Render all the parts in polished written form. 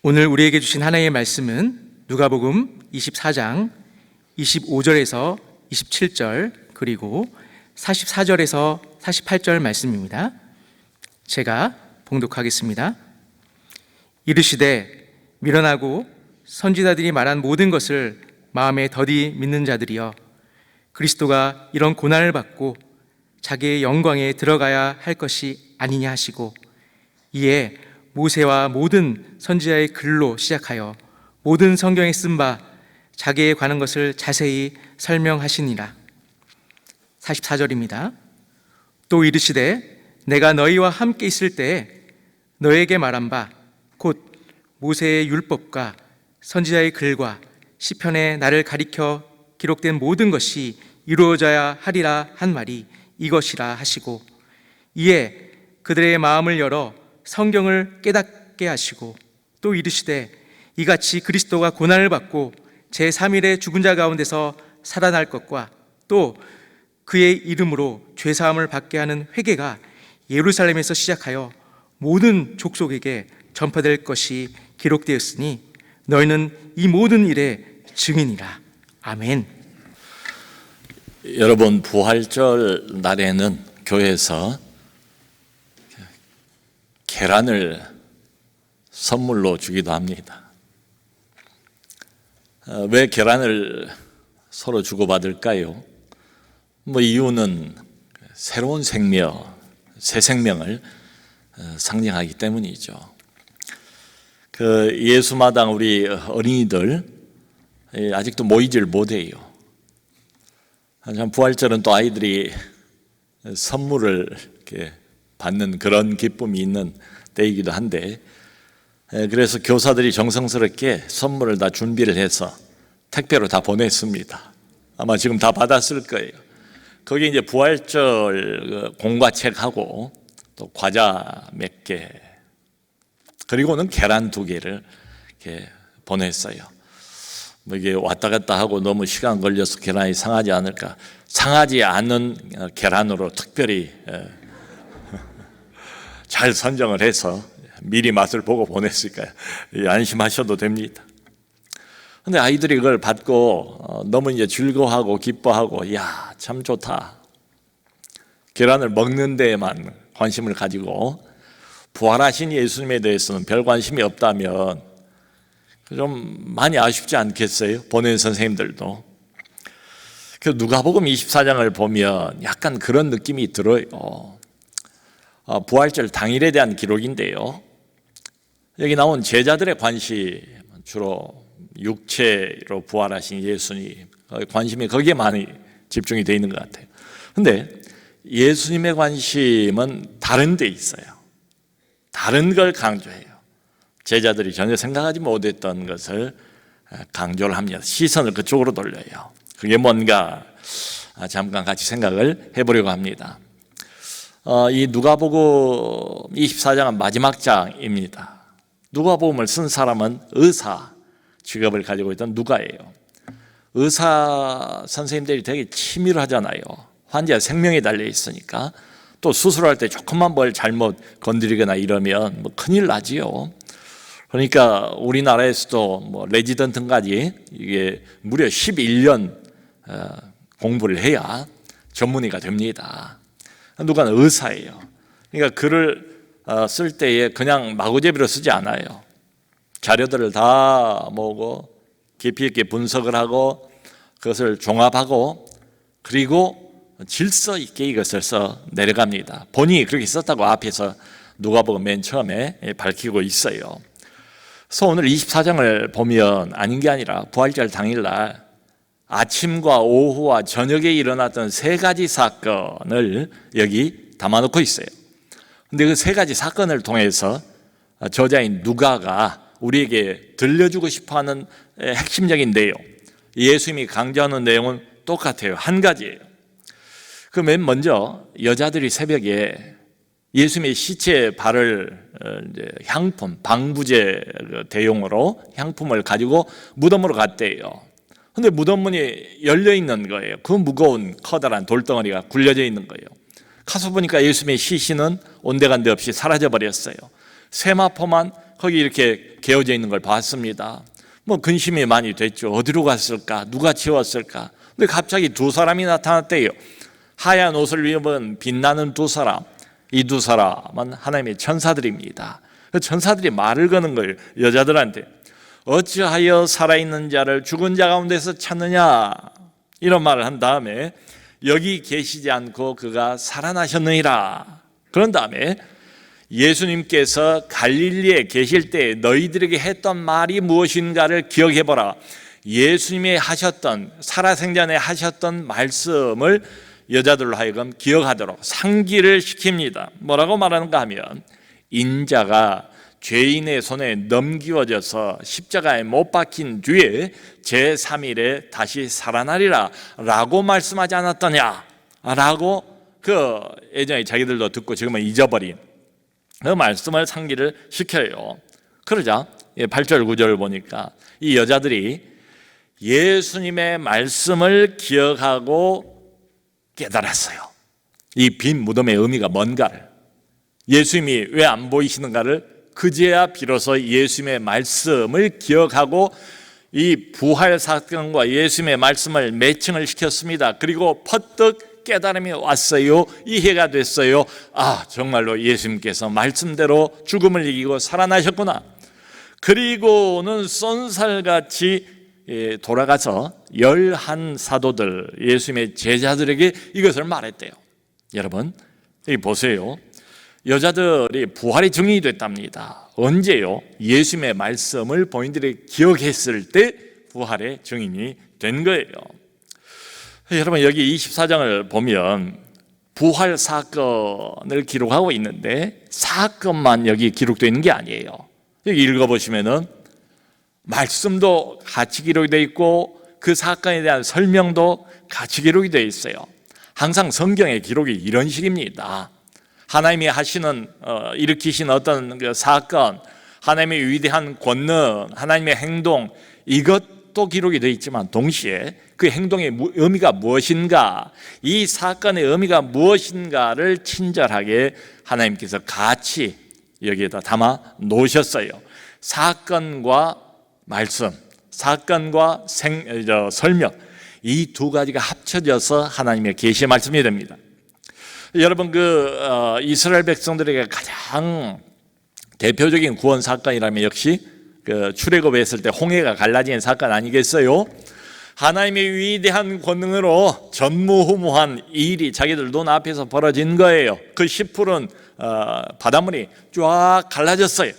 오늘 우리에게 주신 하나님의 말씀은 누가복음 24장 25절에서 27절 그리고 44절에서 48절 말씀입니다. 제가 봉독하겠습니다. 이르시되 밀어나고 선지자들이 말한 모든 것을 마음에 더디 믿는 자들이여, 그리스도가 이런 고난을 받고 자기의 영광에 들어가야 할 것이 아니냐 하시고, 이에 모세와 모든 선지자의 글로 시작하여 모든 성경에 쓴 바 자기에 관한 것을 자세히 설명하시니라. 44절입니다. 또 이르시되 내가 너희와 함께 있을 때에 너에게 말한 바 곧 모세의 율법과 선지자의 글과 시편에 나를 가리켜 기록된 모든 것이 이루어져야 하리라 한 말이 이것이라 하시고, 이에 그들의 마음을 열어 성경을 깨닫게 하시고, 또 이르시되 이같이 그리스도가 고난을 받고 제3일에 죽은 자 가운데서 살아날 것과 또 그의 이름으로 죄사함을 받게 하는 회개가 예루살렘에서 시작하여 모든 족속에게 전파될 것이 기록되었으니 너희는 이 모든 일의 증인이라. 아멘. 여러분, 부활절 날에는 교회에서 계란을 선물로 주기도 합니다. 왜 계란을 서로 주고받을까요? 이유는 새로운 생명, 새 생명을 상징하기 때문이죠. 예수마당 우리 어린이들 아직도 모이질 못해요. 부활절은 또 아이들이 선물을 이렇게 받는 그런 기쁨이 있는 때이기도 한데, 그래서 교사들이 정성스럽게 선물을 다 준비를 해서 택배로 다 보냈습니다. 아마 지금 다 받았을 거예요. 거기에 이제 부활절 공과책하고 또 과자 몇 개, 그리고는 계란 2개를 이렇게 보냈어요. 이게 왔다 갔다 하고 너무 시간 걸려서 계란이 상하지 않을까. 상하지 않은 계란으로 특별히 잘 선정을 해서 미리 맛을 보고 보냈을까요? 안심하셔도 됩니다. 근데 아이들이 그걸 받고 너무 이제 즐거워하고 기뻐하고, 야, 참 좋다. 계란을 먹는 데에만 관심을 가지고 부활하신 예수님에 대해서는 별 관심이 없다면 좀 많이 아쉽지 않겠어요? 보낸 선생님들도. 누가복음 24장을 보면 약간 그런 느낌이 들어요. 부활절 당일에 대한 기록인데요, 여기 나온 제자들의 관심, 주로 육체로 부활하신 예수님, 관심이 거기에 많이 집중이 되어 있는 것 같아요. 그런데 예수님의 관심은 다른 데 있어요. 다른 걸 강조해요. 제자들이 전혀 생각하지 못했던 것을 강조를 합니다. 시선을 그쪽으로 돌려요. 그게 뭔가 잠깐 같이 생각을 해보려고 합니다. 이 누가복음 24장은 마지막 장입니다. 누가복음을 쓴 사람은 의사 직업을 가지고 있던 누가예요. 의사 선생님들이 되게 치밀하잖아요. 환자 생명이 달려 있으니까. 또 수술할 때 조금만 뭘 잘못 건드리거나 이러면 큰일 나지요. 그러니까 우리나라에서도 레지던트까지 이게 무려 11년 공부를 해야 전문의가 됩니다. 누가는 의사예요. 그러니까 글을 쓸 때에 그냥 마구잡이로 쓰지 않아요. 자료들을 다 모으고 깊이 있게 분석을 하고 그것을 종합하고 그리고 질서 있게 이것을 써 내려갑니다. 본인이 그렇게 썼다고 앞에서 누가복음 맨 처음에 밝히고 있어요. 그래서 오늘 24장을 보면 아닌 게 아니라 부활절 당일날 아침과 오후와 저녁에 일어났던 3가지 사건을 여기 담아놓고 있어요. 그런데 그 3가지 사건을 통해서 저자인 누가가 우리에게 들려주고 싶어하는 핵심적인 내용, 예수님이 강조하는 내용은 똑같아요. 한 가지예요. 그 맨 먼저 여자들이 새벽에 예수님의 시체 발을 향품, 방부제 대용으로 향품을 가지고 무덤으로 갔대요. 그런데 무덤 문이 열려 있는 거예요. 그 무거운 커다란 돌덩어리가 굴려져 있는 거예요. 가서 보니까 예수님의 시신은 온데간데 없이 사라져 버렸어요. 세마포만 거기 이렇게 개어져 있는 걸 봤습니다. 뭐 근심이 많이 됐죠. 어디로 갔을까? 누가 치웠을까? 근데 갑자기 두 사람이 나타났대요. 하얀 옷을 입은 빛나는 두 사람. 이 두 사람은 하나님의 천사들입니다. 그 천사들이 말을 거는 거예요. 여자들한테. 어찌하여 살아있는 자를 죽은 자 가운데서 찾느냐, 이런 말을 한 다음에 여기 계시지 않고 그가 살아나셨느니라. 그런 다음에 예수님께서 갈릴리에 계실 때 너희들에게 했던 말이 무엇인가를 기억해보라. 예수님이 하셨던, 살아생전에 하셨던 말씀을 여자들로 하여금 기억하도록 상기를 시킵니다. 뭐라고 말하는가 하면, 인자가 죄인의 손에 넘기워져서 십자가에 못 박힌 뒤에 제3일에 다시 살아나리라 라고 말씀하지 않았더냐 라고 그 예전에 자기들도 듣고 지금은 잊어버린 그 말씀을 상기를 시켜요. 그러자 8절 9절을 보니까 이 여자들이 예수님의 말씀을 기억하고 깨달았어요. 이 빈 무덤의 의미가 뭔가를, 예수님이 왜 안 보이시는가를 그제야 비로소 예수님의 말씀을 기억하고 이 부활 사건과 예수님의 말씀을 매칭을 시켰습니다. 그리고 퍼뜩 깨달음이 왔어요. 이해가 됐어요. 아, 정말로 예수님께서 말씀대로 죽음을 이기고 살아나셨구나. 그리고는 쏜살같이 돌아가서 11 사도들, 예수님의 제자들에게 이것을 말했대요. 여러분, 여기 보세요. 여자들이 부활의 증인이 됐답니다. 언제요? 예수님의 말씀을 본인들이 기억했을 때 부활의 증인이 된 거예요. 여러분, 여기 24장을 보면 부활 사건을 기록하고 있는데 사건만 여기 기록되어 있는 게 아니에요. 여기 읽어보시면은 말씀도 같이 기록이 되어 있고 그 사건에 대한 설명도 같이 기록이 되어 있어요. 항상 성경의 기록이 이런 식입니다. 하나님이 하시는 일으키신 어떤 그 사건, 하나님의 위대한 권능, 하나님의 행동, 이것도 기록이 되어 있지만 동시에 그 행동의 의미가 무엇인가, 이 사건의 의미가 무엇인가를 친절하게 하나님께서 같이 여기에다 담아 놓으셨어요. 사건과 말씀, 사건과 설명, 이 두 가지가 합쳐져서 하나님의 계시의 말씀이 됩니다. 여러분, 이스라엘 백성들에게 가장 대표적인 구원 사건이라면 역시 그 출애굽에 했을 때 홍해가 갈라진 사건 아니겠어요? 하나님의 위대한 권능으로 전무후무한 일이 자기들 눈앞에서 벌어진 거예요. 그 시풀은 바닷물이 쫙 갈라졌어요.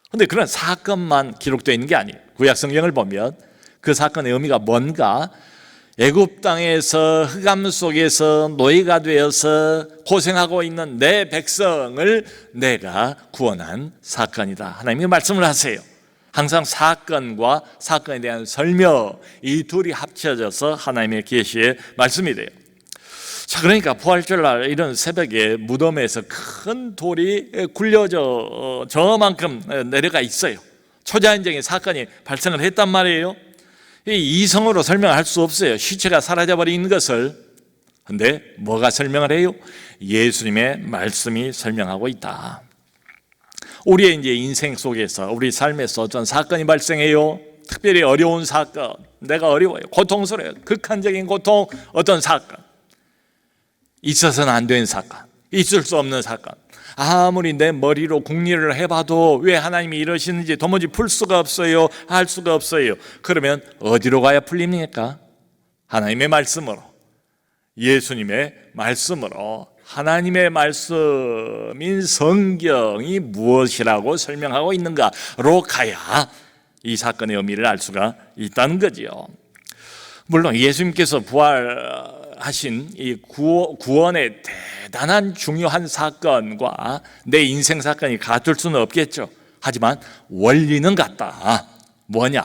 그런데 그런 사건만 기록되어 있는 게 아니에요. 구약 성경을 보면 그 사건의 의미가 뭔가, 애굽 땅에서 흑암 속에서 노예가 되어서 고생하고 있는 내 백성을 내가 구원한 사건이다. 하나님이 말씀을 하세요. 항상 사건과 사건에 대한 설명, 이 둘이 합쳐져서 하나님의 계시의 말씀이 돼요. 자, 그러니까 부활절날 이런 새벽에 무덤에서 큰 돌이 굴려져 저만큼 내려가 있어요. 초자연적인 사건이 발생을 했단 말이에요. 이성으로 설명할 수 없어요. 시체가 사라져버린 것을. 근데 뭐가 설명을 해요? 예수님의 말씀이 설명하고 있다. 우리의 이제 인생 속에서, 우리 삶에서 어떤 사건이 발생해요. 특별히 어려운 사건, 내가 어려워요, 고통스러워요, 극한적인 고통, 어떤 사건, 있어서는 안 되는 사건, 있을 수 없는 사건, 아무리 내 머리로 궁리를 해봐도 왜 하나님이 이러시는지 도무지 풀 수가 없어요, 할 수가 없어요. 그러면 어디로 가야 풀립니까? 하나님의 말씀으로, 예수님의 말씀으로, 하나님의 말씀인 성경이 무엇이라고 설명하고 있는가로 가야 이 사건의 의미를 알 수가 있다는 거죠. 물론 예수님께서 부활하신 이 구원의 대단한 중요한 사건과 내 인생 사건이 같을 수는 없겠죠. 하지만 원리는 같다. 뭐냐?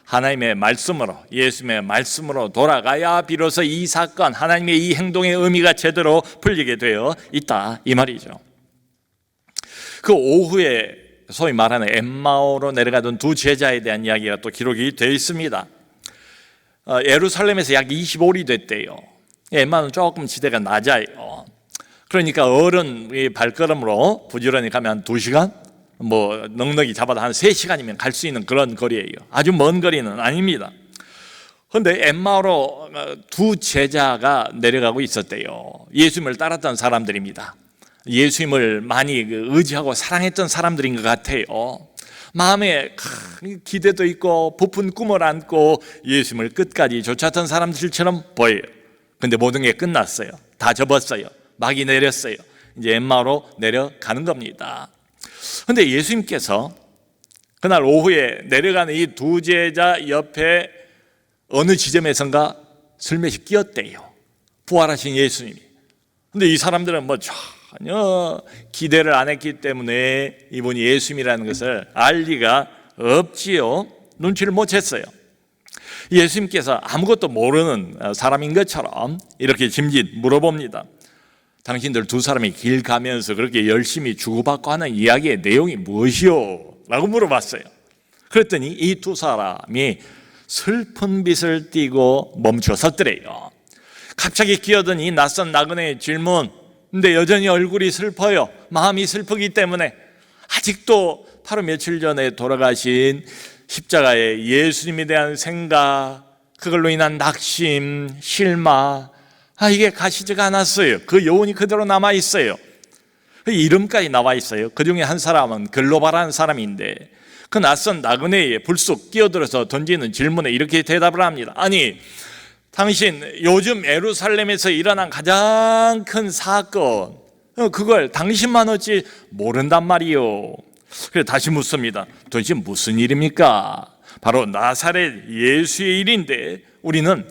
하나님의 말씀으로, 예수님의 말씀으로 돌아가야 비로소 이 사건, 하나님의 이 행동의 의미가 제대로 풀리게 되어 있다, 이 말이죠. 그 오후에 소위 말하는 엠마오로 내려가던 두 제자에 대한 이야기가 또 기록이 되어 있습니다. 예루살렘에서 약 25里됐대요. 엠마오는 조금 지대가 낮아요. 그러니까 어른 발걸음으로 부지런히 가면 한 2시간, 뭐 넉넉히 잡아도 한 3시간이면 갈 수 있는 그런 거리예요. 아주 먼 거리는 아닙니다. 그런데 엠마오로 두 제자가 내려가고 있었대요. 예수님을 따랐던 사람들입니다. 예수님을 많이 의지하고 사랑했던 사람들인 것 같아요. 마음에 기대도 있고 부푼 꿈을 안고 예수님을 끝까지 쫓았던 사람들처럼 보여요. 근데 모든 게 끝났어요. 다 접었어요. 막이 내렸어요. 이제 엠마오로 내려가는 겁니다. 근데 예수님께서 그날 오후에 내려가는 이 두 제자 옆에 어느 지점에선가 슬며시 끼었대요. 부활하신 예수님이. 근데 이 사람들은 뭐 전혀 기대를 안 했기 때문에 이분이 예수님이라는 것을 알 리가 없지요. 눈치를 못 챘어요. 예수님께서 아무것도 모르는 사람인 것처럼 이렇게 짐짓 물어봅니다. 당신들 두 사람이 길 가면서 그렇게 열심히 주고받고 하는 이야기의 내용이 무엇이요? 라고 물어봤어요. 그랬더니 이 두 사람이 슬픈 빛을 띠고 멈춰 섰더래요. 갑자기 끼어든 이 낯선 나그네의 질문, 근데 여전히 얼굴이 슬퍼요. 마음이 슬프기 때문에 아직도 바로 며칠 전에 돌아가신 십자가의 예수님에 대한 생각, 그걸로 인한 낙심, 실망, 이게 가시지가 않았어요. 그 여운이 그대로 남아있어요. 이름까지 나와 있어요. 그 중에 한 사람은 글로바라는 사람인데 그 낯선 나그네에 불쑥 끼어들어서 던지는 질문에 이렇게 대답을 합니다. 아니, 당신 요즘 예루살렘에서 일어난 가장 큰 사건, 그걸 당신만 어찌 모른단 말이요. 그래서 다시 묻습니다. 도대체 무슨 일입니까? 바로 나사렛 예수의 일인데 우리는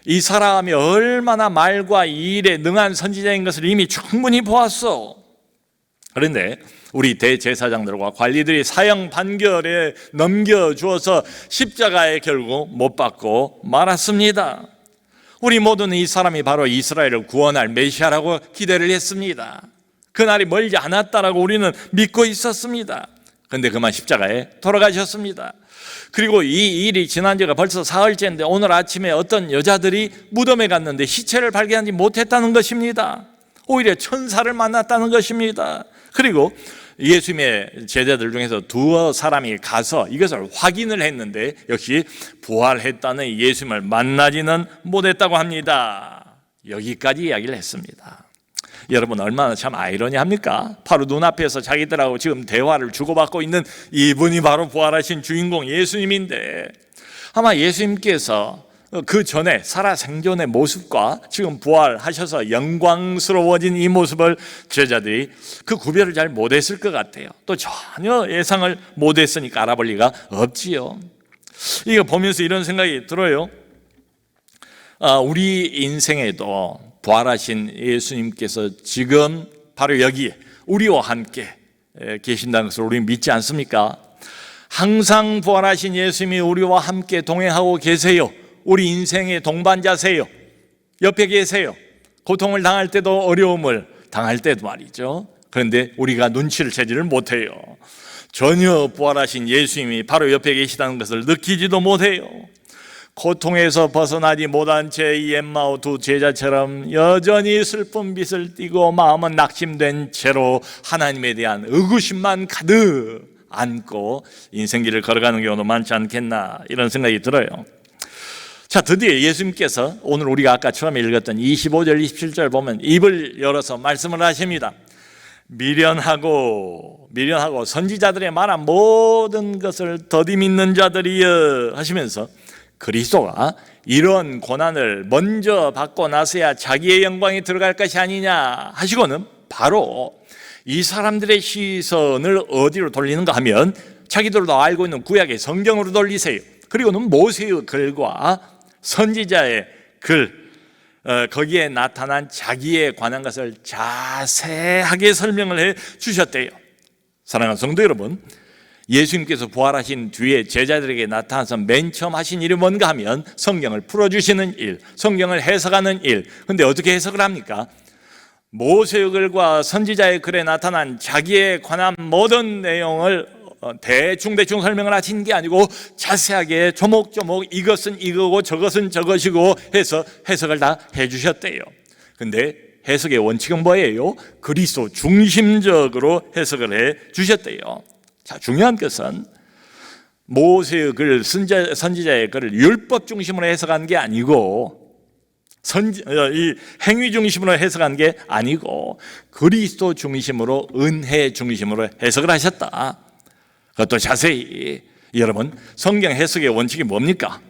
이 사람이 얼마나 말과 일에 능한 선지자인 것을 이미 충분히 보았어. 그런데 우리 대제사장들과 관리들이 사형 판결에 넘겨주어서 십자가에 결국 못 박고 말았습니다. 우리 모두는 이 사람이 바로 이스라엘을 구원할 메시아라고 기대를 했습니다. 그날이 멀지 않았다라고 우리는 믿고 있었습니다. 그런데 그만 십자가에 돌아가셨습니다. 그리고 이 일이 지난 지가 벌써 사흘째인데 오늘 아침에 어떤 여자들이 무덤에 갔는데 시체를 발견하지 못했다는 것입니다. 오히려 천사를 만났다는 것입니다. 그리고 예수님의 제자들 중에서 두 사람이 가서 이것을 확인을 했는데 역시 부활했다는 예수님을 만나지는 못했다고 합니다. 여기까지 이야기를 했습니다. 여러분, 얼마나 참 아이러니합니까? 바로 눈앞에서 자기들하고 지금 대화를 주고받고 있는 이분이 바로 부활하신 주인공 예수님인데, 아마 예수님께서 그 전에 살아생전의 모습과 지금 부활하셔서 영광스러워진 이 모습을 제자들이 그 구별을 잘 못했을 것 같아요. 또 전혀 예상을 못했으니까 알아볼 리가 없지요. 이거 보면서 이런 생각이 들어요. 우리 인생에도 부활하신 예수님께서 지금 바로 여기에 우리와 함께 계신다는 것을 우리 믿지 않습니까? 항상 부활하신 예수님이 우리와 함께 동행하고 계세요. 우리 인생의 동반자세요. 옆에 계세요. 고통을 당할 때도 어려움을 당할 때도 말이죠. 그런데 우리가 눈치를 채지를 못해요. 전혀 부활하신 예수님이 바로 옆에 계시다는 것을 느끼지도 못해요. 고통에서 벗어나지 못한 제 이 엠마오 두 제자처럼 여전히 슬픈 빛을 띠고 마음은 낙심된 채로 하나님에 대한 의구심만 가득 안고 인생길을 걸어가는 경우도 많지 않겠나, 이런 생각이 들어요. 자, 드디어 예수님께서 오늘 우리가 아까 처음에 읽었던 25절 27절 보면 입을 열어서 말씀을 하십니다. 미련하고 선지자들의 말한 모든 것을 더디 믿는 자들이여 하시면서 그리스도가 이런 고난을 먼저 받고 나서야 자기의 영광에 들어갈 것이 아니냐 하시고는 바로 이 사람들의 시선을 어디로 돌리는가 하면 자기들도 알고 있는 구약의 성경으로 돌리세요. 그리고는 모세의 글과 선지자의 글, 거기에 나타난 자기에 관한 것을 자세하게 설명을 해 주셨대요. 사랑하는 성도 여러분, 예수님께서 부활하신 뒤에 제자들에게 나타나서 맨 처음 하신 일이 뭔가 하면 성경을 풀어주시는 일, 성경을 해석하는 일. 그런데 어떻게 해석을 합니까? 모세의 글과 선지자의 글에 나타난 자기에 관한 모든 내용을 대충 설명을 하신 게 아니고 자세하게 조목조목 이것은 이거고 저것은 저것이고 해서 해석을 다 해주셨대요. 근데 해석의 원칙은 뭐예요? 그리스도 중심적으로 해석을 해 주셨대요. 자, 중요한 것은 모세의 글, 선지자의 글을 율법 중심으로 해석한 게 아니고 이 행위 중심으로 해석한 게 아니고 그리스도 중심으로, 은혜 중심으로 해석을 하셨다. 그것도 자세히. 여러분, 성경 해석의 원칙이 뭡니까?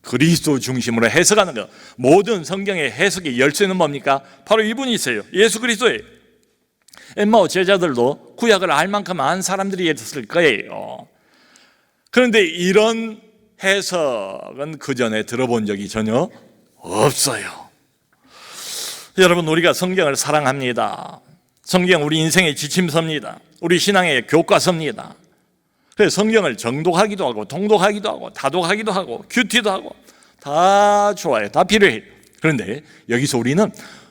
그리스도 중심으로 해석하는 것. 모든 성경의 해석의 열쇠는 뭡니까? 바로 이분이세요. 예수 그리스도예요. 엠마오 제자들도 구약을 알 만큼 안 사람들이었을 거예요. 그런데 이런 해석은 그 전에 들어본 적이 전혀 없어요. 여러분, 우리가 성경을 사랑합니다. 성경 우리 인생의 지침서입니다. 우리 신앙의 교과서입니다. 그래서 성경을 정독하기도 하고 통독하기도 하고 다독하기도 하고 큐티도 하고 다 좋아요. 다 필요해요. 그런데 여기서 우리는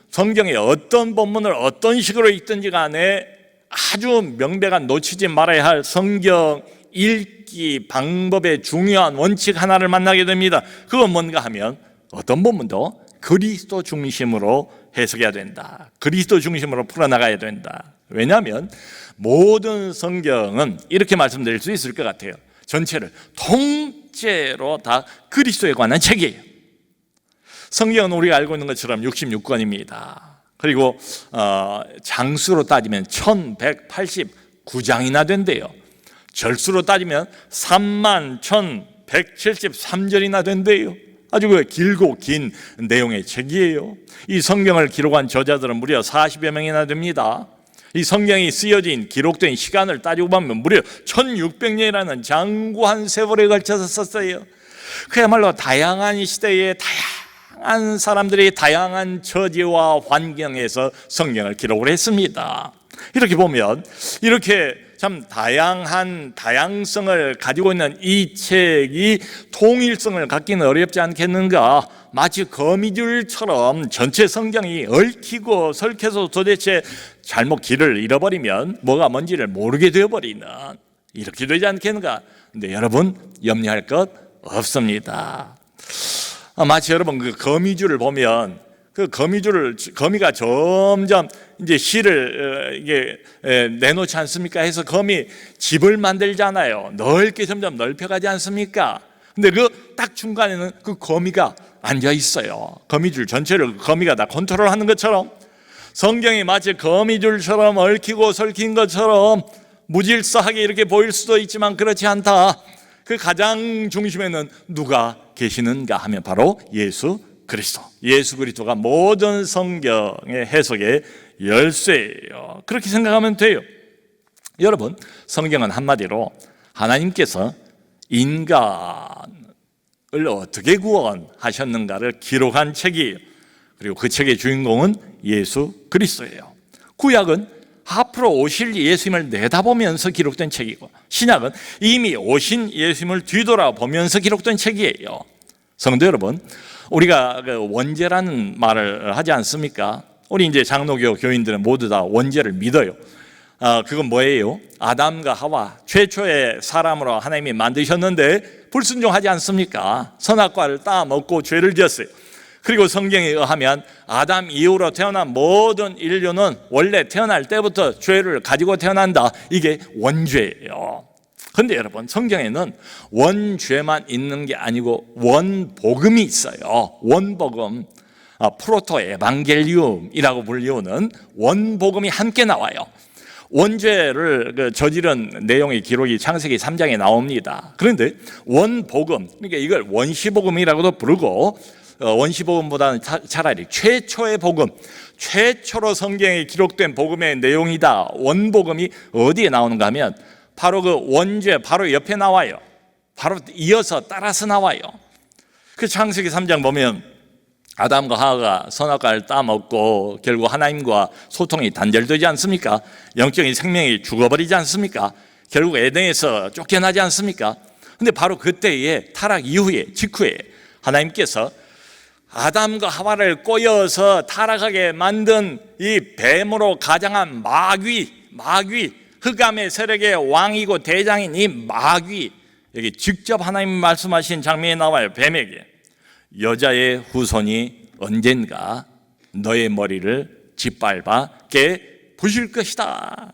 성경의 어떤 본문을 어떤 식으로 읽든지 간에 아주 명백한 놓치지 말아야 할 성경 읽기 방법의 중요한 원칙 하나를 만나게 됩니다. 그건 뭔가 하면 어떤 본문도 그리스도 중심으로 해석해야 된다. 그리스도 중심으로 풀어나가야 된다. 왜냐하면 모든 성경은 이렇게 말씀드릴 수 있을 것 같아요. 전체를 통째로 다 그리스도에 관한 책이에요. 성경은 우리가 알고 있는 것처럼 66권입니다. 그리고 장수로 따지면 1189장이나 된대요. 절수로 따지면 31,173절이나 된대요. 아주 길고 긴 내용의 책이에요. 이 성경을 기록한 저자들은 무려 40여 명이나 됩니다. 이 성경이 쓰여진 기록된 시간을 따지고 보면 무려 1600년이라는 장구한 세월에 걸쳐서 썼어요. 그야말로 다양한 시대에 다양한 사람들이 다양한 처지와 환경에서 성경을 기록을 했습니다. 이렇게 보면 이렇게 참 다양성을 가지고 있는 이 책이 통일성을 갖기는 어렵지 않겠는가? 마치 거미줄처럼 전체 성경이 얽히고 설켜서 도대체 잘못 길을 잃어버리면 뭐가 뭔지를 모르게 되어버리는, 이렇게 되지 않겠는가? 근데 여러분, 염려할 것 없습니다. 마치 여러분 그 거미줄을 보면 그 거미가 점점 이제 실을 이게 내놓지 않습니까? 해서 거미 집을 만들잖아요. 넓게 점점 넓혀가지 않습니까? 근데 그 딱 중간에는 그 거미가 앉아 있어요. 거미줄 전체를 거미가 다 컨트롤하는 것처럼 성경이 마치 거미줄처럼 얽히고 설킨 것처럼 무질서하게 이렇게 보일 수도 있지만 그렇지 않다. 그 가장 중심에는 누가 계시는가 하면 바로 예수 그리스도. 예수 그리스도가 모든 성경의 해석의 열쇠예요. 그렇게 생각하면 돼요. 여러분, 성경은 한마디로 하나님께서 인간을 어떻게 구원하셨는가를 기록한 책이에요. 그리고 그 책의 주인공은 예수 그리스도예요. 구약은 앞으로 오실 예수님을 내다보면서 기록된 책이고, 신약은 이미 오신 예수님을 뒤돌아보면서 기록된 책이에요. 성도 여러분, 우리가 원죄라는 말을 하지 않습니까? 우리 이제 장로교 교인들은 모두 다 원죄를 믿어요. 그건 뭐예요? 아담과 하와, 최초의 사람으로 하나님이 만드셨는데 불순종하지 않습니까? 선악과를 따먹고 죄를 지었어요. 그리고 성경에 의하면 아담 이후로 태어난 모든 인류는 원래 태어날 때부터 죄를 가지고 태어난다. 이게 원죄예요. 그런데 여러분, 성경에는 원죄만 있는 게 아니고 원복음이 있어요. 원복음, 프로토 에반겔리움이라고 불리우는 원복음이 함께 나와요. 원죄를 저지른 내용의 기록이 창세기 3장에 나옵니다. 그런데 원복음, 그러니까 이걸 원시복음이라고도 부르고, 원시복음보다는 차라리 최초의 복음, 최초로 성경에 기록된 복음의 내용이다. 원복음이 어디에 나오는가 하면 바로 그 원죄 바로 옆에 나와요. 바로 이어서 따라서 나와요. 그 창세기 3장 보면 아담과 하와가 선악과를 따먹고 결국 하나님과 소통이 단절되지 않습니까? 영적인 생명이 죽어버리지 않습니까? 결국 에덴에서 쫓겨나지 않습니까? 근데 바로 그때에 타락 이후에, 직후에 하나님께서 아담과 하와를 꼬여서 타락하게 만든 이 뱀으로 가장한 마귀, 흑암의 세력의 왕이고 대장인 이 마귀, 여기 직접 하나님이 말씀하신 장면이 나와요. 뱀에게 여자의 후손이 언젠가 너의 머리를 짓밟아 깨 부실 것이다.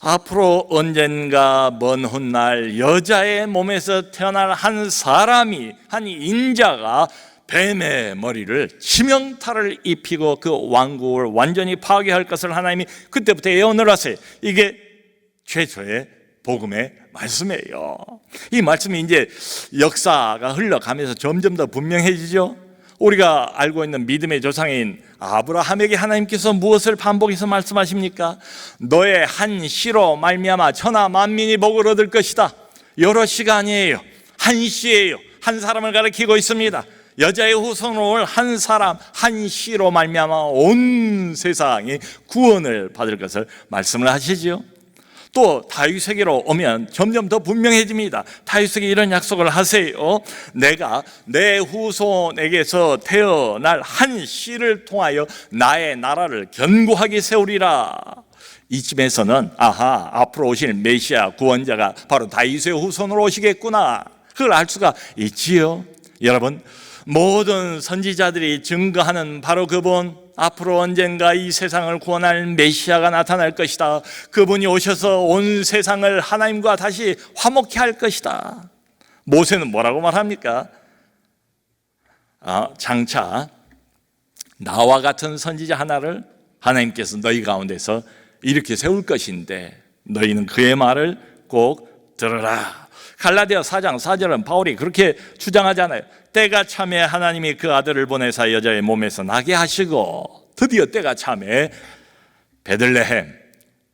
앞으로 언젠가 먼 훗날 여자의 몸에서 태어날 한 사람이, 한 인자가 뱀의 머리를 치명타를 입히고 그 왕국을 완전히 파괴할 것을 하나님이 그때부터 예언을 하세요. 이게 최초의 복음의 말씀이에요. 이 말씀이 이제 역사가 흘러가면서 점점 더 분명해지죠. 우리가 알고 있는 믿음의 조상인 아브라함에게 하나님께서 무엇을 반복해서 말씀하십니까? 너의 한 씨로 말미암아 천하 만민이 복을 얻을 것이다. 여러 씨가 아니에요. 한 씨예요. 한 사람을 가리키고 있습니다. 여자의 후손으로 올 한 사람, 한 씨로 말미암아 온 세상이 구원을 받을 것을 말씀을 하시죠. 또 다윗에게로 오면 점점 더 분명해집니다. 다윗에게 이런 약속을 하세요. 내가 내 후손에게서 태어날 한 씨를 통하여 나의 나라를 견고하게 세우리라. 이쯤에서는 앞으로 오실 메시아 구원자가 바로 다윗의 후손으로 오시겠구나, 그걸 알 수가 있지요. 여러분, 모든 선지자들이 증거하는 바로 그분, 앞으로 언젠가 이 세상을 구원할 메시아가 나타날 것이다. 그분이 오셔서 온 세상을 하나님과 다시 화목케 할 것이다. 모세는 뭐라고 말합니까? 장차 나와 같은 선지자 하나를 하나님께서 너희 가운데서 이렇게 세울 것인데 너희는 그의 말을 꼭 들으라. 갈라디아 4장 4절은 바울이 그렇게 주장하잖아요. 때가 참에 하나님이 그 아들을 보내사 여자의 몸에서 나게 하시고, 드디어 때가 참에 베들레헴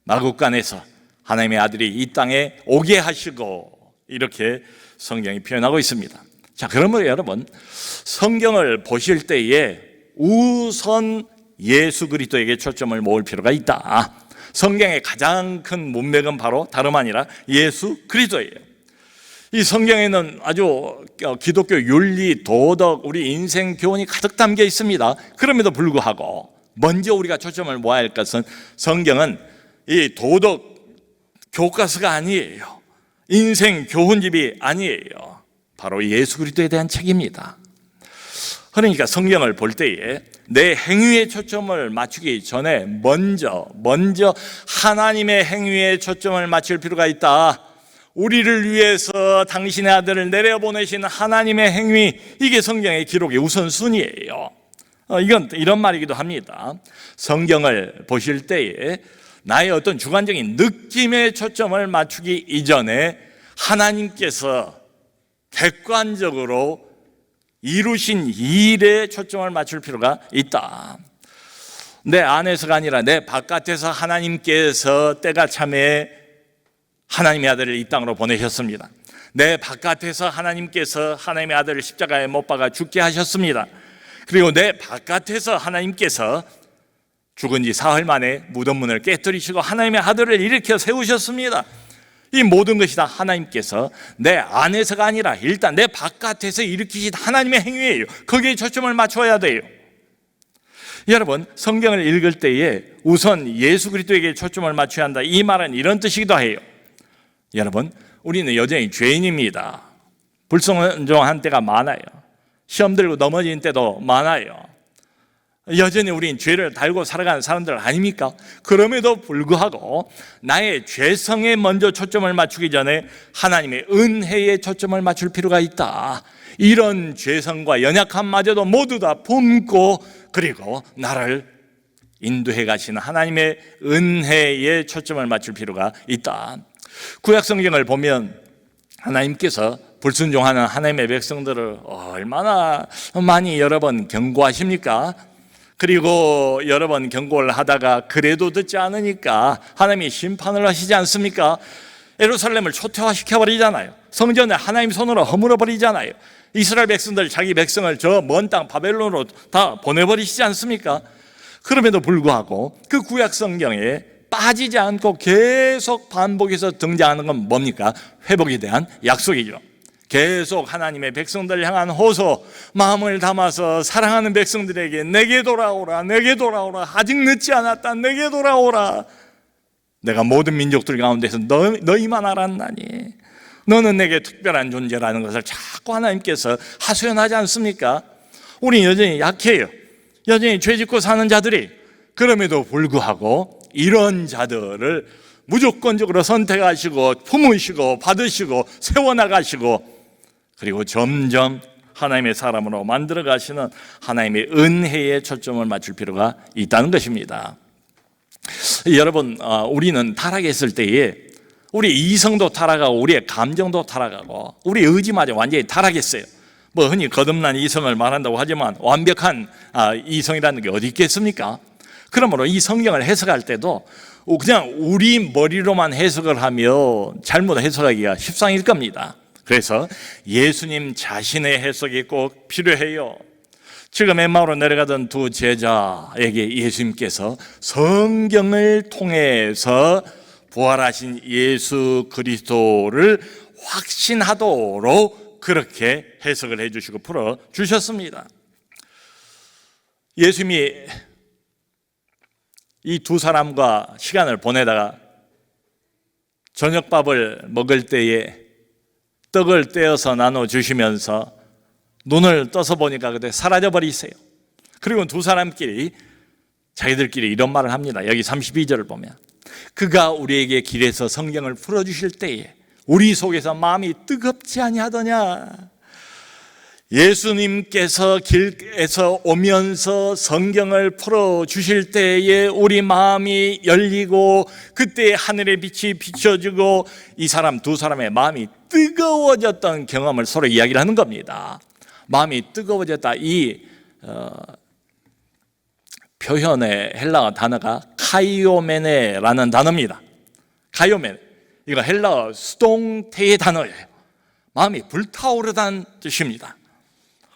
마국간에서 하나님의 아들이 이 땅에 오게 하시고, 이렇게 성경이 표현하고 있습니다. 자, 그러면 여러분, 성경을 보실 때에 우선 예수 그리스도에게 초점을 모을 필요가 있다. 성경의 가장 큰 문맥은 바로 다름 아니라 예수 그리스도예요. 이 성경에는 아주 기독교 윤리, 도덕, 우리 인생 교훈이 가득 담겨 있습니다. 그럼에도 불구하고 먼저 우리가 초점을 모아야 할 것은, 성경은 이 도덕 교과서가 아니에요. 인생 교훈집이 아니에요. 바로 예수 그리스도에 대한 책입니다. 그러니까 성경을 볼 때에 내 행위에 초점을 맞추기 전에 먼저 하나님의 행위에 초점을 맞출 필요가 있다. 우리를 위해서 당신의 아들을 내려보내신 하나님의 행위, 이게 성경의 기록의 우선순위예요. 이건 이런 말이기도 합니다. 성경을 보실 때에 나의 어떤 주관적인 느낌에 초점을 맞추기 이전에 하나님께서 객관적으로 이루신 일에 초점을 맞출 필요가 있다. 내 안에서가 아니라 내 바깥에서 하나님께서 때가 참에 하나님의 아들을 이 땅으로 보내셨습니다. 내 바깥에서 하나님께서 하나님의 아들을 십자가에 못 박아 죽게 하셨습니다. 그리고 내 바깥에서 하나님께서 죽은 지 사흘 만에 무덤문을 깨뜨리시고 하나님의 아들을 일으켜 세우셨습니다. 이 모든 것이 다 하나님께서 내 안에서가 아니라 일단 내 바깥에서 일으키신 하나님의 행위예요. 거기에 초점을 맞춰야 돼요. 여러분, 성경을 읽을 때에 우선 예수 그리스도에게 초점을 맞춰야 한다, 이 말은 이런 뜻이기도 해요. 여러분, 우리는 여전히 죄인입니다. 불순종한 때가 많아요. 시험 들고 넘어진 때도 많아요. 여전히 우린 죄를 달고 살아가는 사람들 아닙니까? 그럼에도 불구하고 나의 죄성에 먼저 초점을 맞추기 전에 하나님의 은혜에 초점을 맞출 필요가 있다. 이런 죄성과 연약함마저도 모두 다 품고, 그리고 나를 인도해 가시는 하나님의 은혜에 초점을 맞출 필요가 있다. 구약 성경을 보면 하나님께서 불순종하는 하나님의 백성들을 얼마나 많이 여러 번 경고하십니까? 그리고 여러 번 경고를 하다가 그래도 듣지 않으니까 하나님이 심판을 하시지 않습니까? 예루살렘을 초토화시켜버리잖아요. 성전을 하나님 손으로 허물어버리잖아요. 이스라엘 백성들, 자기 백성을 저 먼 땅 바벨론으로 다 보내버리시지 않습니까? 그럼에도 불구하고 그 구약 성경에 빠지지 않고 계속 반복해서 등장하는 건 뭡니까? 회복에 대한 약속이죠. 계속 하나님의 백성들을 향한 호소, 마음을 담아서 사랑하는 백성들에게 내게 돌아오라, 내게 돌아오라, 아직 늦지 않았다, 내게 돌아오라. 내가 모든 민족들 가운데서 너희만 알았나니 너는 내게 특별한 존재라는 것을 자꾸 하나님께서 하소연하지 않습니까? 우리 여전히 약해요. 여전히 죄짓고 사는 자들이. 그럼에도 불구하고 이런 자들을 무조건적으로 선택하시고 품으시고 받으시고 세워나가시고 그리고 점점 하나님의 사람으로 만들어 가시는 하나님의 은혜에 초점을 맞출 필요가 있다는 것입니다. 여러분, 우리는 타락했을 때에 우리 이성도 타락하고 우리의 감정도 타락하고 우리 의지마저 완전히 타락했어요. 뭐 흔히 거듭난 이성을 말한다고 하지만 완벽한 이성이라는 게 어디 있겠습니까? 그러므로 이 성경을 해석할 때도 그냥 우리 머리로만 해석을 하면 잘못 해석하기가 십상일 겁니다. 그래서 예수님 자신의 해석이 꼭 필요해요. 지금 엠마오로 내려가던 두 제자에게 예수님께서 성경을 통해서 부활하신 예수 그리스도를 확신하도록 그렇게 해석을 해주시고 풀어주셨습니다. 예수님이 이 두 사람과 시간을 보내다가 저녁밥을 먹을 때에 떡을 떼어서 나눠주시면서 눈을 떠서 보니까 그때 사라져버리세요. 그리고 두 사람끼리 자기들끼리 이런 말을 합니다. 여기 32절을 보면 그가 우리에게 길에서 성경을 풀어주실 때에 우리 속에서 마음이 뜨겁지 아니하더냐. 예수님께서 길에서 오면서 성경을 풀어주실 때에 우리 마음이 열리고 그때 하늘의 빛이 비춰지고 이 사람 두 사람의 마음이 뜨거워졌던 경험을 서로 이야기를 하는 겁니다. 마음이 뜨거워졌다. 이 표현의 헬라어 단어가 카이오메네라는 단어입니다. 카이오메네, 이거 헬라어 수동태의 단어예요. 마음이 불타오르다는 뜻입니다.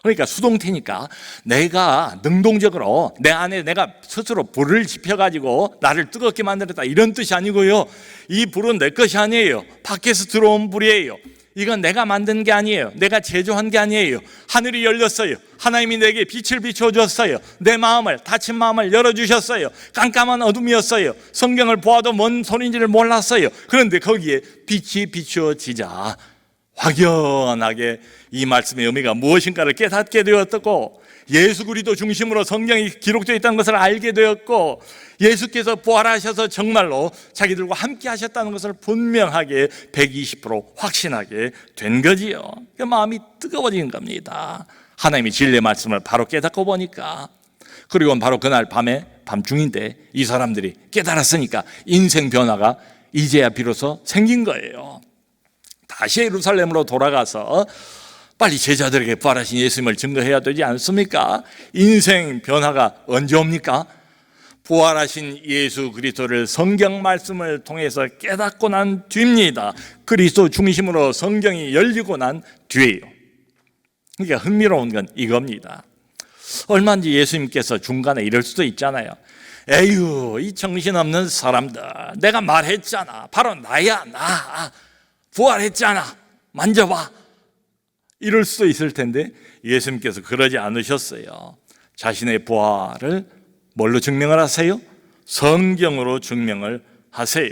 그러니까 수동태니까 내가 능동적으로 내 안에 내가 스스로 불을 지펴가지고 나를 뜨겁게 만들었다 이런 뜻이 아니고요. 이 불은 내 것이 아니에요. 밖에서 들어온 불이에요. 이건 내가 만든 게 아니에요. 내가 제조한 게 아니에요. 하늘이 열렸어요. 하나님이 내게 빛을 비춰주었어요. 내 마음을, 닫힌 마음을 열어주셨어요. 깜깜한 어둠이었어요. 성경을 보아도 뭔 소리인지를 몰랐어요. 그런데 거기에 빛이 비추어지자 확연하게 이 말씀의 의미가 무엇인가를 깨닫게 되었고 예수 그리스도 중심으로 성경이 기록되어 있다는 것을 알게 되었고 예수께서 부활하셔서 정말로 자기들과 함께 하셨다는 것을 분명하게 120% 확신하게 된 거지요. 그 마음이 뜨거워진 겁니다. 하나님이 진리의 말씀을 바로 깨닫고 보니까. 그리고 바로 그날 밤중인데 이 사람들이 깨달았으니까 인생 변화가 이제야 비로소 생긴 거예요. 다시 예루살렘으로 돌아가서 빨리 제자들에게 부활하신 예수님을 증거해야 되지 않습니까? 인생 변화가 언제 옵니까? 부활하신 예수 그리스도를 성경 말씀을 통해서 깨닫고 난 뒤입니다. 그리스도 중심으로 성경이 열리고 난 뒤에요. 그러니까 흥미로운 건 이겁니다. 얼마든지 예수님께서 중간에 이럴 수도 있잖아요. 에휴, 이 정신없는 사람들, 내가 말했잖아. 바로 나야, 나. 부활했잖아. 만져봐. 이럴 수도 있을 텐데 예수님께서 그러지 않으셨어요. 자신의 부활을 뭘로 증명을 하세요? 성경으로 증명을 하세요.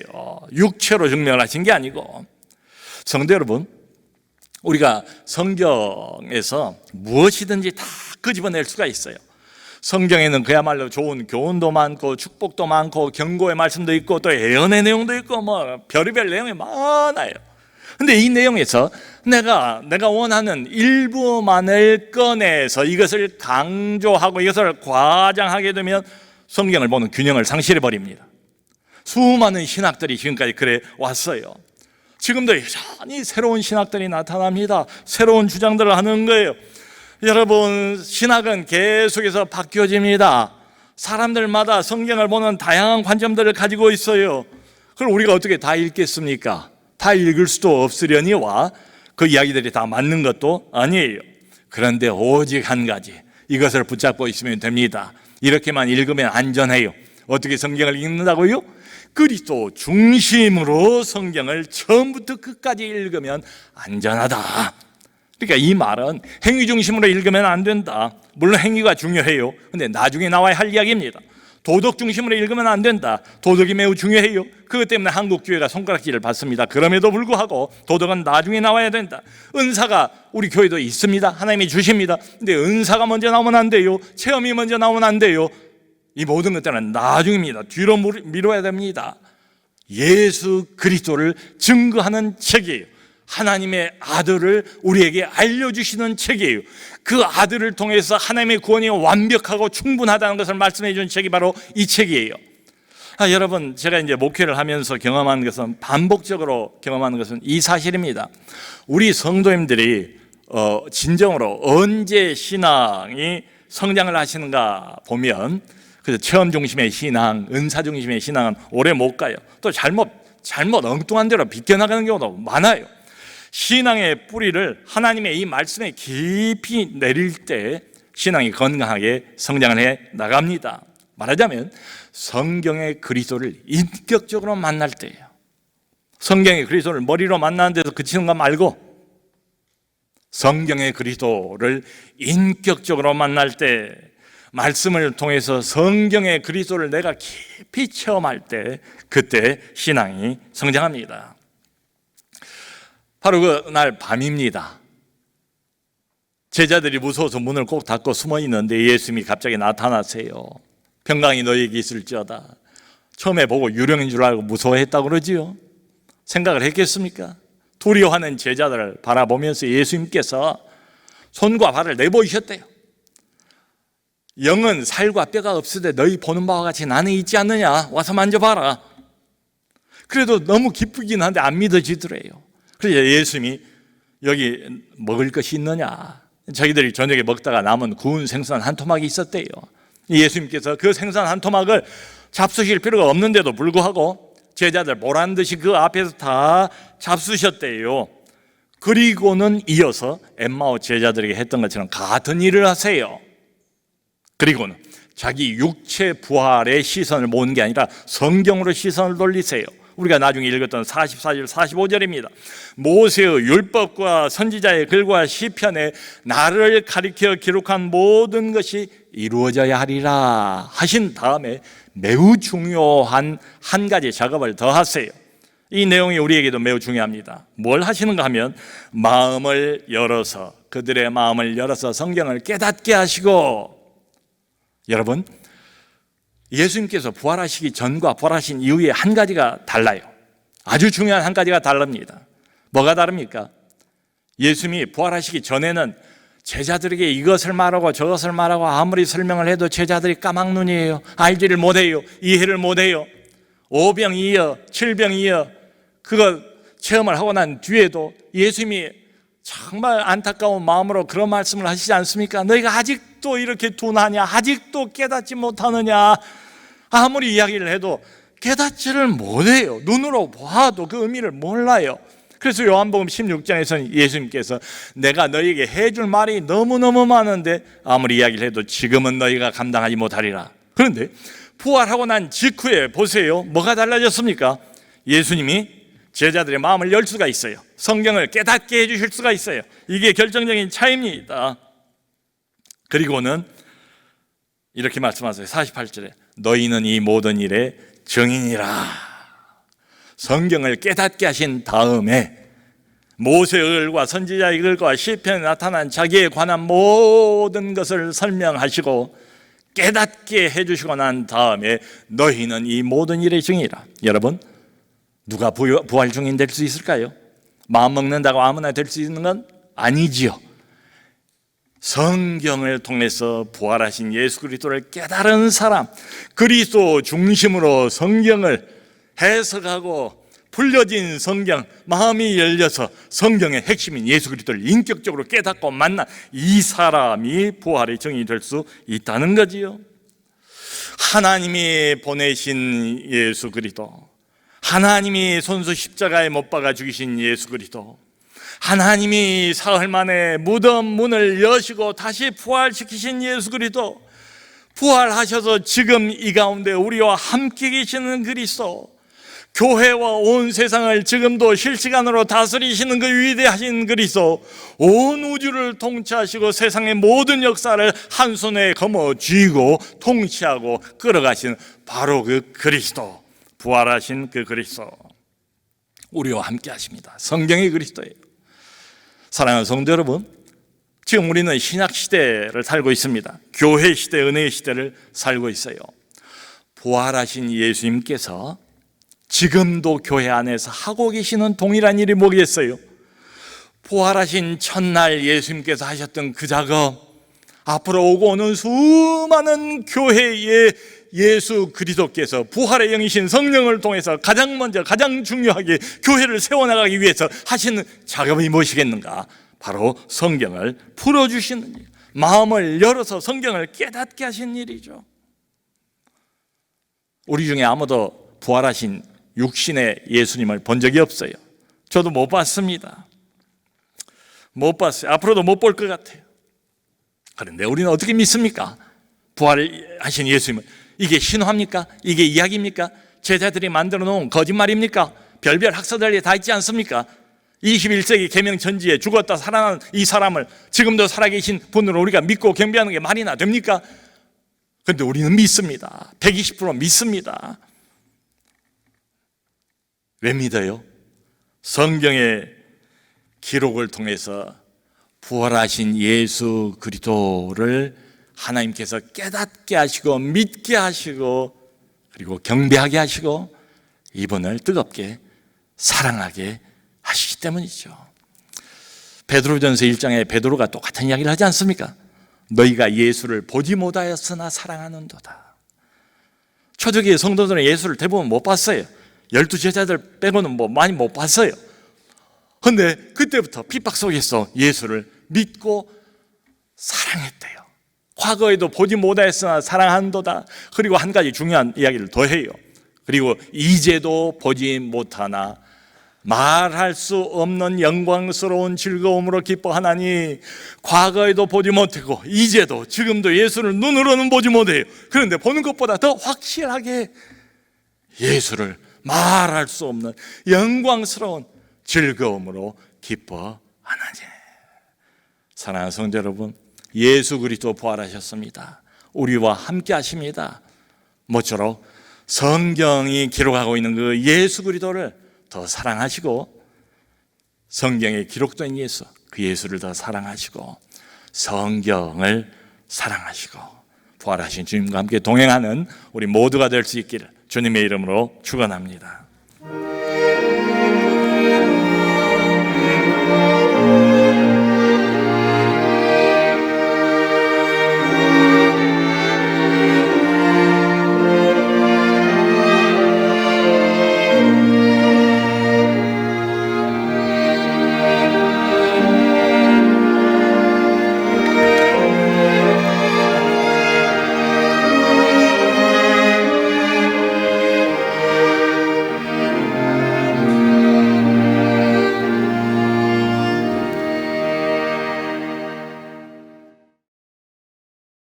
육체로 증명을 하신 게 아니고. 성도 여러분, 우리가 성경에서 무엇이든지 다 끄집어낼 수가 있어요. 성경에는 그야말로 좋은 교훈도 많고 축복도 많고 경고의 말씀도 있고 또 예언의 내용도 있고 뭐 별의별 내용이 많아요. 근데 이 내용에서 내가 원하는 일부만을 꺼내서 이것을 강조하고 이것을 과장하게 되면 성경을 보는 균형을 상실해 버립니다. 수많은 신학들이 지금까지 그래 왔어요. 지금도 여전히 새로운 신학들이 나타납니다. 새로운 주장들을 하는 거예요. 여러분, 신학은 계속해서 바뀌어집니다. 사람들마다 성경을 보는 다양한 관점들을 가지고 있어요. 그걸 우리가 어떻게 다 읽겠습니까? 다 읽을 수도 없으려니와 그 이야기들이 다 맞는 것도 아니에요. 그런데 오직 한 가지, 이것을 붙잡고 있으면 됩니다. 이렇게만 읽으면 안전해요. 어떻게 성경을 읽는다고요? 그리스도 중심으로 성경을 처음부터 끝까지 읽으면 안전하다. 그러니까 이 말은 행위 중심으로 읽으면 안 된다. 물론 행위가 중요해요. 근데 나중에 나와야 할 이야기입니다. 도덕 중심으로 읽으면 안 된다. 도덕이 매우 중요해요. 그것 때문에 한국교회가 손가락질을 받습니다. 그럼에도 불구하고 도덕은 나중에 나와야 된다. 은사가 우리 교회도 있습니다. 하나님이 주십니다. 근데 은사가 먼저 나오면 안 돼요. 체험이 먼저 나오면 안 돼요. 이 모든 것들은 나중입니다. 뒤로 미뤄야 됩니다. 예수 그리스도를 증거하는 책이에요. 하나님의 아들을 우리에게 알려주시는 책이에요. 그 아들을 통해서 하나님의 구원이 완벽하고 충분하다는 것을 말씀해 주는 책이 바로 이 책이에요. 여러분, 제가 이제 목회를 하면서 경험하는 것은, 반복적으로 경험하는 것은 이 사실입니다. 우리 성도님들이 진정으로 언제 신앙이 성장을 하시는가 보면, 그래서 체험 중심의 신앙, 은사 중심의 신앙은 오래 못 가요. 또 잘못 엉뚱한 대로 비껴나가는 경우도 많아요. 신앙의 뿌리를 하나님의 이 말씀에 깊이 내릴 때 신앙이 건강하게 성장을 해 나갑니다. 말하자면 성경의 그리스도를 인격적으로 만날 때예요. 성경의 그리스도를 머리로 만나는 데서 그치는 거 말고 성경의 그리스도를 인격적으로 만날 때, 말씀을 통해서 성경의 그리스도를 내가 깊이 체험할 때, 그때 신앙이 성장합니다. 바로 그날 밤입니다. 제자들이 무서워서 문을 꼭 닫고 숨어 있는데 예수님이 갑자기 나타나세요. 평강이 너희에게 있을지어다. 처음에 보고 유령인 줄 알고 무서워했다고 그러지요. 생각을 했겠습니까? 두려워하는 제자들을 바라보면서 예수님께서 손과 발을 내보이셨대요. 영은 살과 뼈가 없으되 너희 보는 바와 같이 나는 있지 않느냐, 와서 만져봐라. 그래도 너무 기쁘긴 한데 안 믿어지더래요. 그래서 예수님이 여기 먹을 것이 있느냐, 자기들이 저녁에 먹다가 남은 구운 생선 한 토막이 있었대요. 예수님께서 그 생선 한 토막을 잡수실 필요가 없는데도 불구하고 제자들 보란 듯이 그 앞에서 다 잡수셨대요. 그리고는 이어서 엠마오 제자들에게 했던 것처럼 같은 일을 하세요. 그리고는 자기 육체 부활의 시선을 모은 게 아니라 성경으로 시선을 돌리세요. 우리가 나중에 읽었던 44절 45절입니다. 모세의 율법과 선지자의 글과 시편에 나를 가리켜 기록한 모든 것이 이루어져야 하리라 하신 다음에 매우 중요한 한 가지 작업을 더 하세요. 이 내용이 우리에게도 매우 중요합니다. 뭘 하시는가 하면 마음을 열어서, 그들의 마음을 열어서 성경을 깨닫게 하시고, 여러분, 예수님께서 부활하시기 전과 부활하신 이후에 한 가지가 달라요. 아주 중요한 한 가지가 다릅니다. 뭐가 다릅니까? 예수님이 부활하시기 전에는 제자들에게 이것을 말하고 저것을 말하고 아무리 설명을 해도 제자들이 까막눈이에요. 알지를 못해요. 이해를 못해요. 오병이어 칠병이어 그거 체험을 하고 난 뒤에도 예수님이 정말 안타까운 마음으로 그런 말씀을 하시지 않습니까? 너희가 아직도 이렇게 둔하냐? 아직도 깨닫지 못하느냐? 아무리 이야기를 해도 깨닫지를 못해요. 눈으로 봐도 그 의미를 몰라요. 그래서 요한복음 16장에서는 예수님께서 내가 너희에게 해줄 말이 너무너무 많은데 아무리 이야기를 해도 지금은 너희가 감당하지 못하리라. 그런데 부활하고 난 직후에 보세요. 뭐가 달라졌습니까? 예수님이 제자들의 마음을 열 수가 있어요. 성경을 깨닫게 해주실 수가 있어요. 이게 결정적인 차이입니다. 그리고는 이렇게 말씀하세요. 48절에 너희는 이 모든 일의 증인이라. 성경을 깨닫게 하신 다음에 모세의 글과 선지자의 글과 시편에 나타난 자기에 관한 모든 것을 설명하시고 깨닫게 해주시고 난 다음에 너희는 이 모든 일의 증인이라. 여러분, 누가 부활 증인 될 수 있을까요? 마음 먹는다고 아무나 될 수 있는 건 아니지요. 성경을 통해서 부활하신 예수 그리스도를 깨달은 사람, 그리스도 중심으로 성경을 해석하고 풀려진 성경, 마음이 열려서 성경의 핵심인 예수 그리스도를 인격적으로 깨닫고 만난 이 사람이 부활의 증인이 될 수 있다는 거지요. 하나님이 보내신 예수 그리스도, 하나님이 손수 십자가에 못 박아 죽이신 예수 그리스도, 하나님이 사흘 만에 무덤 문을 여시고 다시 부활시키신 예수 그리스도, 부활하셔서 지금 이 가운데 우리와 함께 계시는 그리스도, 교회와 온 세상을 지금도 실시간으로 다스리시는 그 위대하신 그리스도, 온 우주를 통치하시고 세상의 모든 역사를 한 손에 거머 쥐고 통치하고 끌어가신 바로 그 그리스도, 부활하신 그 그리스도, 우리와 함께 하십니다. 성경의 그리스도예요. 사랑하는 성도 여러분, 지금 우리는 신약 시대를 살고 있습니다. 교회 시대, 은혜의 시대를 살고 있어요. 부활하신 예수님께서 지금도 교회 안에서 하고 계시는 동일한 일이 뭐겠어요? 부활하신 첫날 예수님께서 하셨던 그 작업, 앞으로 오고 오는 수많은 교회의 예수 그리스도께서 부활의 영이신 성령을 통해서 가장 먼저 가장 중요하게 교회를 세워나가기 위해서 하시는 작업이 무엇이겠는가? 바로 성경을 풀어주시는 일, 마음을 열어서 성경을 깨닫게 하신 일이죠. 우리 중에 아무도 부활하신 육신의 예수님을 본 적이 없어요. 저도 못 봤습니다. 못 봤어요. 앞으로도 못 볼 것 같아요. 그런데 우리는 어떻게 믿습니까? 부활하신 예수님을. 이게 신화입니까? 이게 이야기입니까? 제자들이 만들어 놓은 거짓말입니까? 별별 학설들이 다 있지 않습니까? 21세기 계명천지에 죽었다 살아난 이 사람을 지금도 살아계신 분으로 우리가 믿고 경배하는 게 말이나 됩니까? 그런데 우리는 믿습니다. 120% 믿습니다. 왜 믿어요? 성경의 기록을 통해서 부활하신 예수 그리스도를 하나님께서 깨닫게 하시고 믿게 하시고 그리고 경배하게 하시고 이분을 뜨겁게 사랑하게 하시기 때문이죠. 베드로전서 1장에 베드로가 똑같은 이야기를 하지 않습니까? 너희가 예수를 보지 못하였으나 사랑하는도다. 초대기의 성도들은 예수를 대부분 못 봤어요. 12제자들 빼고는 많이 못 봤어요. 그런데 그때부터 핍박 속에서 예수를 믿고 사랑했대요. 과거에도 보지 못하였으나 사랑한도다. 그리고 한 가지 중요한 이야기를 더 해요. 그리고 이제도 보지 못하나 말할 수 없는 영광스러운 즐거움으로 기뻐하나니, 과거에도 보지 못하고 이제도 지금도 예수를 눈으로는 보지 못해요. 그런데 보는 것보다 더 확실하게 예수를 말할 수 없는 영광스러운 즐거움으로 기뻐하나니. 사랑하는 성도 여러분, 예수 그리스도 부활하셨습니다. 우리와 함께 하십니다. 모쪼록 성경이 기록하고 있는 그 예수 그리스도를 더 사랑하시고, 성경에 기록된 예수, 그 예수를 더 사랑하시고, 성경을 사랑하시고, 부활하신 주님과 함께 동행하는 우리 모두가 될 수 있기를 주님의 이름으로 축원합니다.